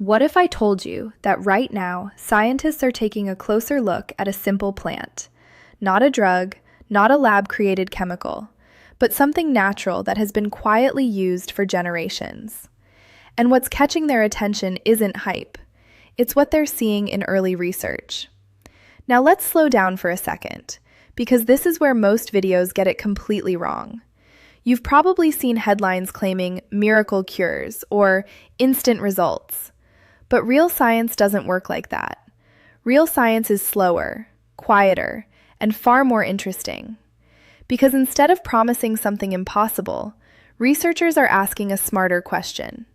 What if I told you that right now, scientists are taking a closer look at a simple plant? Not a drug, not a lab-created chemical, but something natural that has been quietly used for generations. And what's catching their attention isn't hype. It's what they're seeing in early research. Now let's slow down for a second, because this is where most videos get it completely wrong. You've probably seen headlines claiming miracle cures or instant results. But real science doesn't work like that. Real science is slower, quieter, and far more interesting. Because instead of promising something impossible, researchers are asking a smarter question.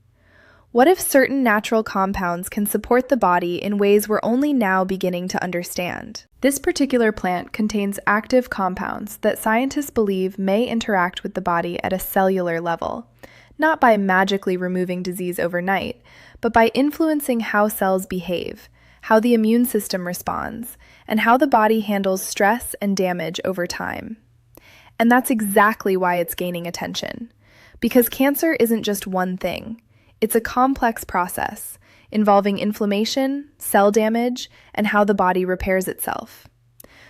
What if certain natural compounds can support the body in ways we're only now beginning to understand? This particular plant contains active compounds that scientists believe may interact with the body at a cellular level, not by magically removing disease overnight, but by influencing how cells behave, how the immune system responds, and how the body handles stress and damage over time. And that's exactly why it's gaining attention. Because cancer isn't just one thing. It's a complex process involving inflammation, cell damage, and how the body repairs itself.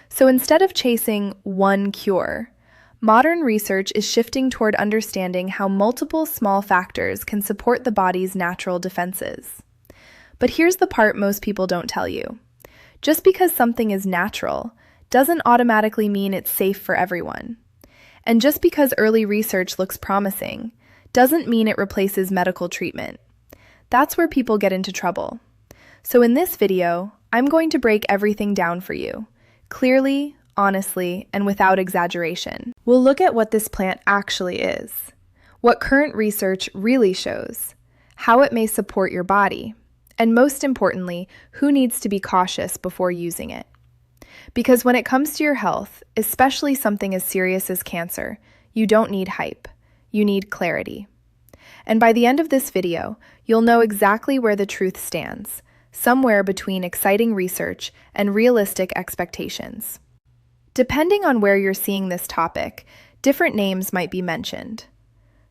So instead of chasing one cure, modern research is shifting toward understanding how multiple small factors can support the body's natural defenses. But here's the part most people don't tell you. Just because something is natural doesn't automatically mean it's safe for everyone. And just because early research looks promising doesn't mean it replaces medical treatment. That's where people get into trouble. So in this video, I'm going to break everything down for you, clearly, honestly, and without exaggeration. We'll look at what this plant actually is, what current research really shows, how it may support your body, and most importantly, who needs to be cautious before using it. Because when it comes to your health, especially something as serious as cancer, you don't need hype, you need clarity. And by the end of this video, you'll know exactly where the truth stands, somewhere between exciting research and realistic expectations. Depending on where you're seeing this topic, different names might be mentioned.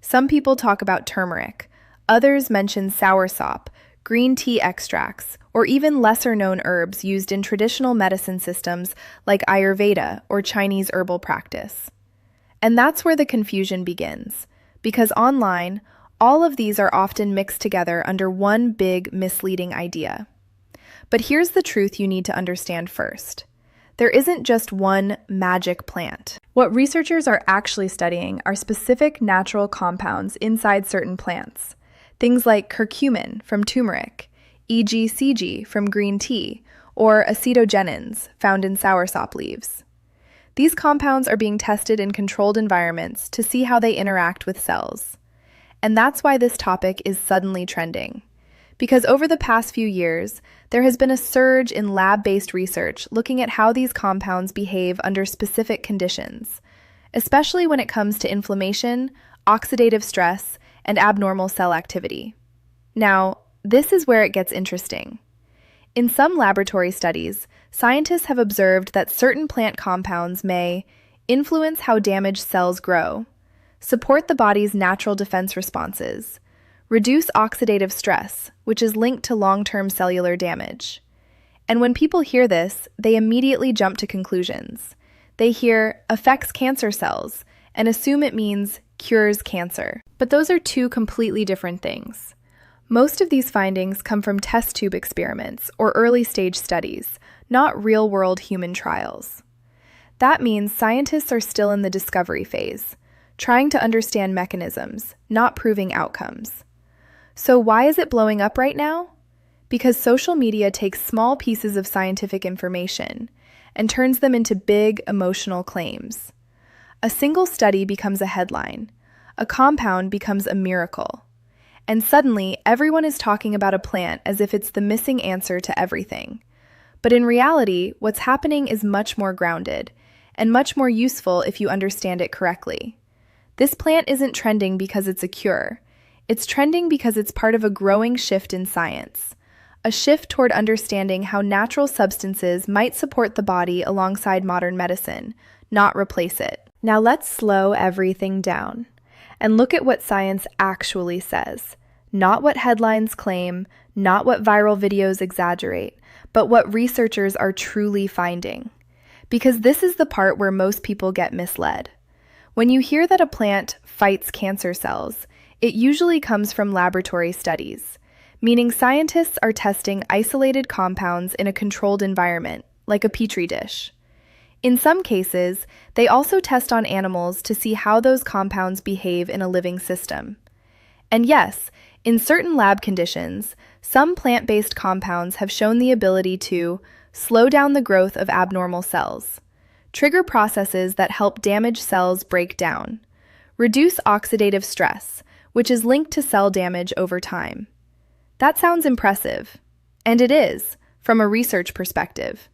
Some people talk about turmeric, others mention soursop, green tea extracts, or even lesser-known herbs used in traditional medicine systems like Ayurveda or Chinese herbal practice. And that's where the confusion begins, because online, all of these are often mixed together under one big, misleading idea. But here's the truth you need to understand first. There isn't just one magic plant. What researchers are actually studying are specific natural compounds inside certain plants. Things like curcumin from turmeric, EGCG from green tea, or acetogenins found in soursop leaves. These compounds are being tested in controlled environments to see how they interact with cells. And that's why this topic is suddenly trending. Because over the past few years, there has been a surge in lab-based research looking at how these compounds behave under specific conditions, especially when it comes to inflammation, oxidative stress, and abnormal cell activity. Now, this is where it gets interesting. In some laboratory studies, scientists have observed that certain plant compounds may influence how damaged cells grow, support the body's natural defense responses, reduce oxidative stress, which is linked to long-term cellular damage. And when people hear this, they immediately jump to conclusions. They hear affects cancer cells and assume it means cures cancer. But those are two completely different things. Most of these findings come from test tube experiments or early-stage studies, not real-world human trials. That means scientists are still in the discovery phase, trying to understand mechanisms, not proving outcomes. So why is it blowing up right now? Because social media takes small pieces of scientific information and turns them into big emotional claims. A single study becomes a headline, a compound becomes a miracle, and suddenly everyone is talking about a plant as if it's the missing answer to everything. But in reality, what's happening is much more grounded and much more useful if you understand it correctly. This plant isn't trending because it's a cure. It's trending because it's part of a growing shift in science, a shift toward understanding how natural substances might support the body alongside modern medicine, not replace it. Now let's slow everything down and look at what science actually says, not what headlines claim, not what viral videos exaggerate, but what researchers are truly finding. Because this is the part where most people get misled. When you hear that a plant fights cancer cells, it usually comes from laboratory studies, meaning scientists are testing isolated compounds in a controlled environment, like a petri dish. In some cases, they also test on animals to see how those compounds behave in a living system. And yes, in certain lab conditions, some plant-based compounds have shown the ability to slow down the growth of abnormal cells, trigger processes that help damaged cells break down, reduce oxidative stress, which is linked to cell damage over time. That sounds impressive, and it is, from a research perspective.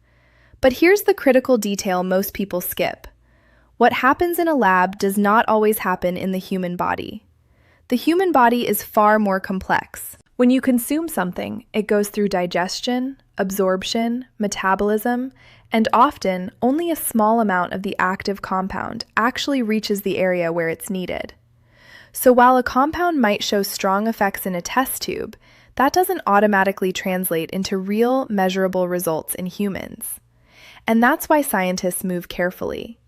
But here's the critical detail most people skip. What happens in a lab does not always happen in the human body. The human body is far more complex. When you consume something, it goes through digestion, absorption, metabolism, and often only a small amount of the active compound actually reaches the area where it's needed. So while a compound might show strong effects in a test tube, that doesn't automatically translate into real, measurable results in humans. And that's why scientists move carefully.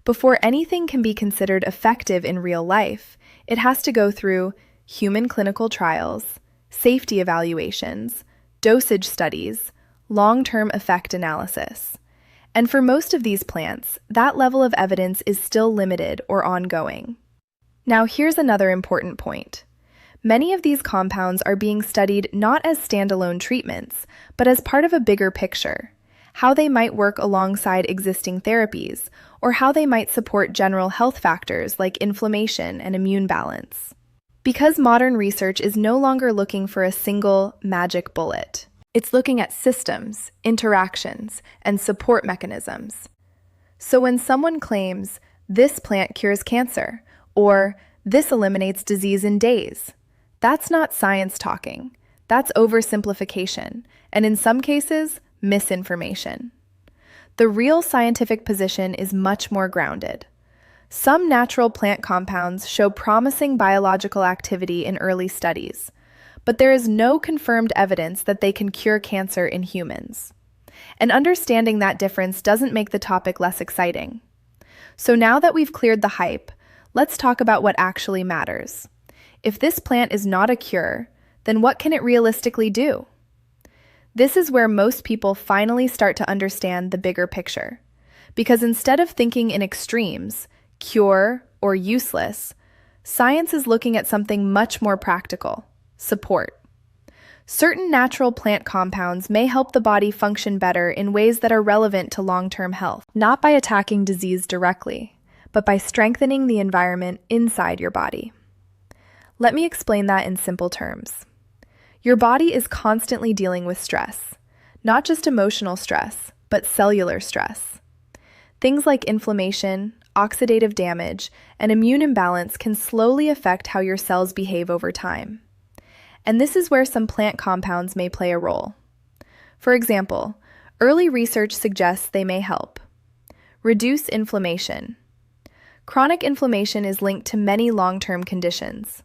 Before anything can be considered effective in real life, it has to go through human clinical trials, safety evaluations, dosage studies, long-term effect analysis. And for most of these plants, that level of evidence is still limited or ongoing. Now here's another important point. Many of these compounds are being studied not as standalone treatments, but as part of a bigger picture, how they might work alongside existing therapies, or how they might support general health factors like inflammation and immune balance. Because modern research is no longer looking for a single magic bullet. It's looking at systems, interactions, and support mechanisms. So when someone claims, this plant cures cancer, or this eliminates disease in days, that's not science talking. That's oversimplification, and in some cases, misinformation. The real scientific position is much more grounded. Some natural plant compounds show promising biological activity in early studies, but there is no confirmed evidence that they can cure cancer in humans. And understanding that difference doesn't make the topic less exciting. So now that we've cleared the hype, let's talk about what actually matters. If this plant is not a cure, then what can it realistically do? This is where most people finally start to understand the bigger picture. Because instead of thinking in extremes, cure or useless, science is looking at something much more practical: support. Certain natural plant compounds may help the body function better in ways that are relevant to long-term health, not by attacking disease directly, but by strengthening the environment inside your body. Let me explain that in simple terms. Your body is constantly dealing with stress, not just emotional stress, but cellular stress. Things like inflammation, oxidative damage, and immune imbalance can slowly affect how your cells behave over time. And this is where some plant compounds may play a role. For example, early research suggests they may help reduce inflammation. Chronic inflammation is linked to many long-term conditions.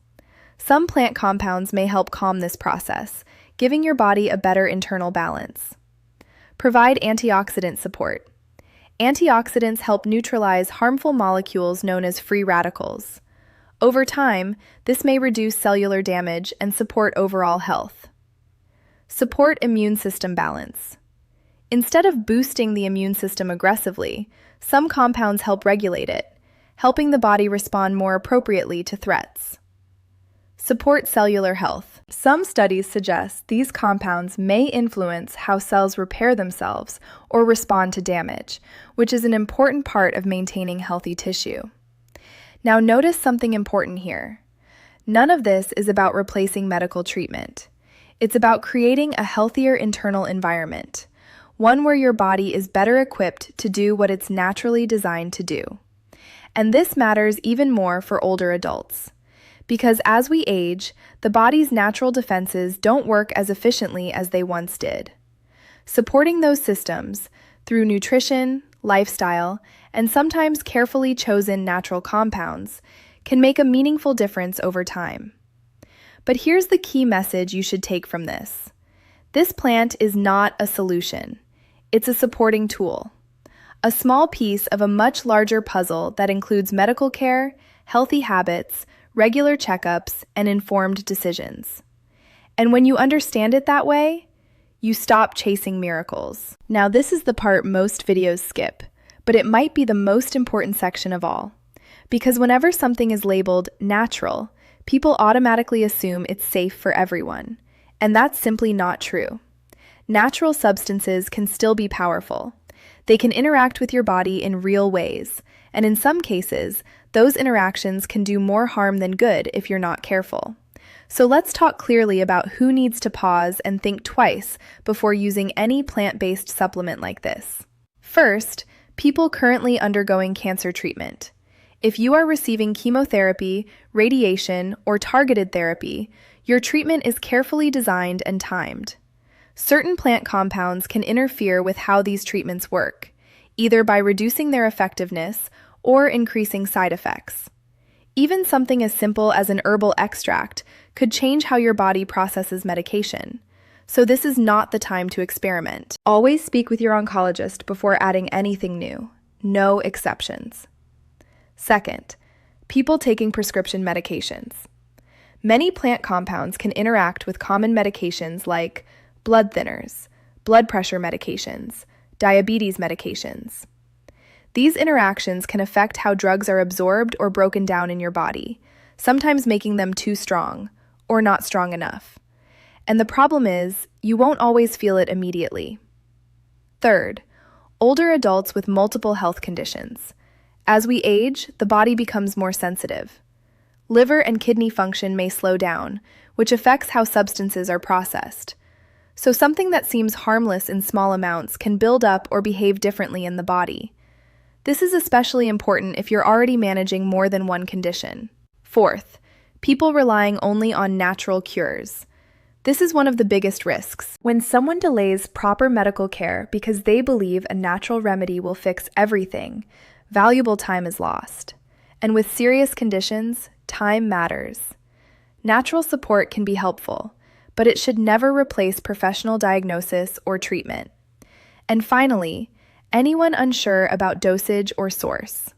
Some plant compounds may help calm this process, giving your body a better internal balance. Provide antioxidant support. Antioxidants help neutralize harmful molecules known as free radicals. Over time, this may reduce cellular damage and support overall health. Support immune system balance. Instead of boosting the immune system aggressively, some compounds help regulate it, helping the body respond more appropriately to threats. Support cellular health. Some studies suggest these compounds may influence how cells repair themselves or respond to damage, which is an important part of maintaining healthy tissue. Now notice something important here. None of this is about replacing medical treatment. It's about creating a healthier internal environment, one where your body is better equipped to do what it's naturally designed to do. And this matters even more for older adults. Because as we age, the body's natural defenses don't work as efficiently as they once did. Supporting those systems through nutrition, lifestyle, and sometimes carefully chosen natural compounds can make a meaningful difference over time. But here's the key message you should take from this. This plant is not a solution. It's a supporting tool. A small piece of a much larger puzzle that includes medical care, healthy habits, regular checkups, and informed decisions. And when you understand it that way, you stop chasing miracles. Now, this is the part most videos skip, but it might be the most important section of all. Because whenever something is labeled natural, people automatically assume it's safe for everyone. And that's simply not true. Natural substances can still be powerful. They can interact with your body in real ways, and in some cases, those interactions can do more harm than good if you're not careful. So let's talk clearly about who needs to pause and think twice before using any plant-based supplement like this. First, people currently undergoing cancer treatment. If you are receiving chemotherapy, radiation, or targeted therapy, your treatment is carefully designed and timed. Certain plant compounds can interfere with how these treatments work, either by reducing their effectiveness or increasing side effects. Even something as simple as an herbal extract could change how your body processes medication. So this is not the time to experiment. Always speak with your oncologist before adding anything new. No exceptions. Second, people taking prescription medications. Many plant compounds can interact with common medications like blood thinners, blood pressure medications, diabetes medications. These interactions can affect how drugs are absorbed or broken down in your body, sometimes making them too strong or not strong enough. And the problem is, you won't always feel it immediately. Third, older adults with multiple health conditions. As we age, the body becomes more sensitive. Liver and kidney function may slow down, which affects how substances are processed. So something that seems harmless in small amounts can build up or behave differently in the body. This is especially important if you're already managing more than one condition. Fourth, people relying only on natural cures. This is one of the biggest risks. When someone delays proper medical care because they believe a natural remedy will fix everything, valuable time is lost. And with serious conditions, time matters. Natural support can be helpful, but it should never replace professional diagnosis or treatment. And finally, anyone unsure about dosage or source.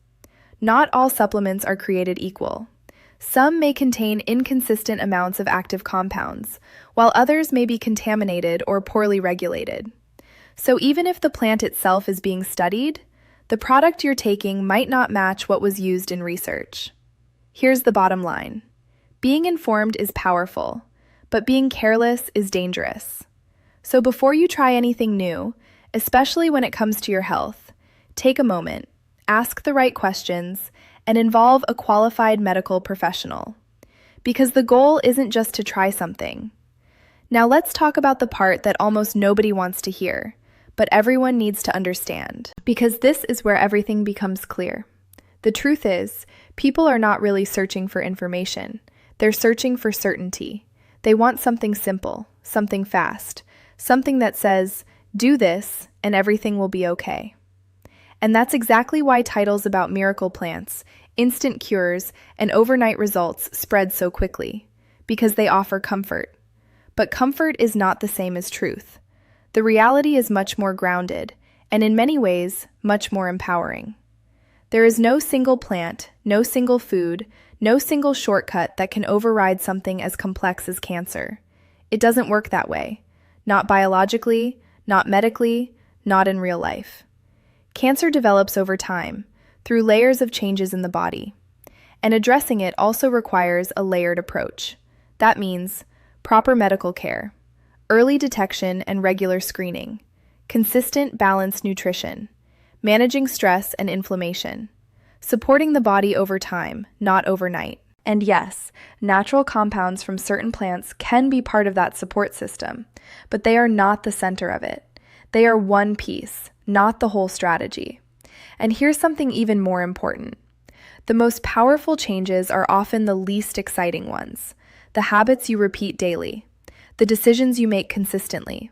Not all supplements are created equal. Some may contain inconsistent amounts of active compounds, while others may be contaminated or poorly regulated. So even if the plant itself is being studied, the product you're taking might not match what was used in research. Here's the bottom line. Being informed is powerful, but being careless is dangerous. So before you try anything new, especially when it comes to your health, take a moment, ask the right questions, and involve a qualified medical professional. Because the goal isn't just to try something. Now let's talk about the part that almost nobody wants to hear, but everyone needs to understand. Because this is where everything becomes clear. The truth is, people are not really searching for information. They're searching for certainty. They want something simple, something fast, something that says, do this, and everything will be okay. And that's exactly why titles about miracle plants, instant cures, and overnight results spread so quickly, because they offer comfort. But comfort is not the same as truth. The reality is much more grounded, and in many ways, much more empowering. There is no single plant, no single food, no single shortcut that can override something as complex as cancer. It doesn't work that way. Not biologically, not medically, not in real life. Cancer develops over time, through layers of changes in the body. And addressing it also requires a layered approach. That means proper medical care, early detection and regular screening, consistent, balanced nutrition, managing stress and inflammation, supporting the body over time, not overnight. And yes, natural compounds from certain plants can be part of that support system, but they are not the center of it. They are one piece, not the whole strategy. And here's something even more important. The most powerful changes are often the least exciting ones, the habits you repeat daily, the decisions you make consistently,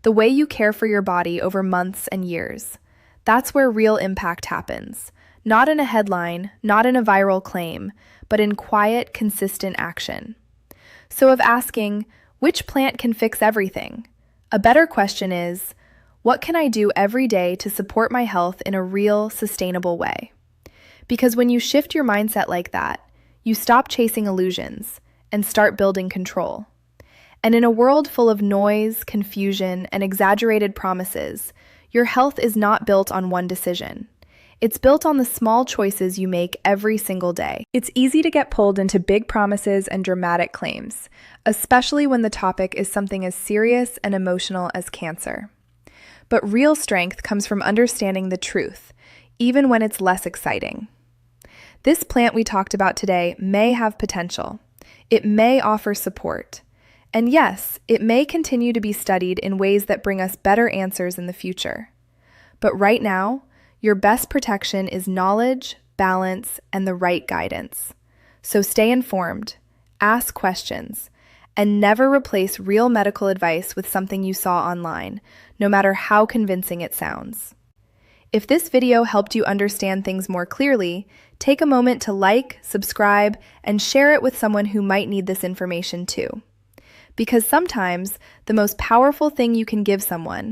the way you care for your body over months and years. That's where real impact happens. Not in a headline, not in a viral claim, but in quiet, consistent action. So, of asking, which plant can fix everything? A better question is, what can I do every day to support my health in a real, sustainable way? Because when you shift your mindset like that, you stop chasing illusions and start building control. And in a world full of noise, confusion, and exaggerated promises, your health is not built on one decision. It's built on the small choices you make every single day. It's easy to get pulled into big promises and dramatic claims, especially when the topic is something as serious and emotional as cancer. But real strength comes from understanding the truth, even when it's less exciting. This plant we talked about today may have potential. It may offer support. And yes, it may continue to be studied in ways that bring us better answers in the future. But right now, your best protection is knowledge, balance, and the right guidance. So stay informed, ask questions, and never replace real medical advice with something you saw online, no matter how convincing it sounds. If this video helped you understand things more clearly, take a moment to like, subscribe, and share it with someone who might need this information too. Because sometimes the most powerful thing you can give someone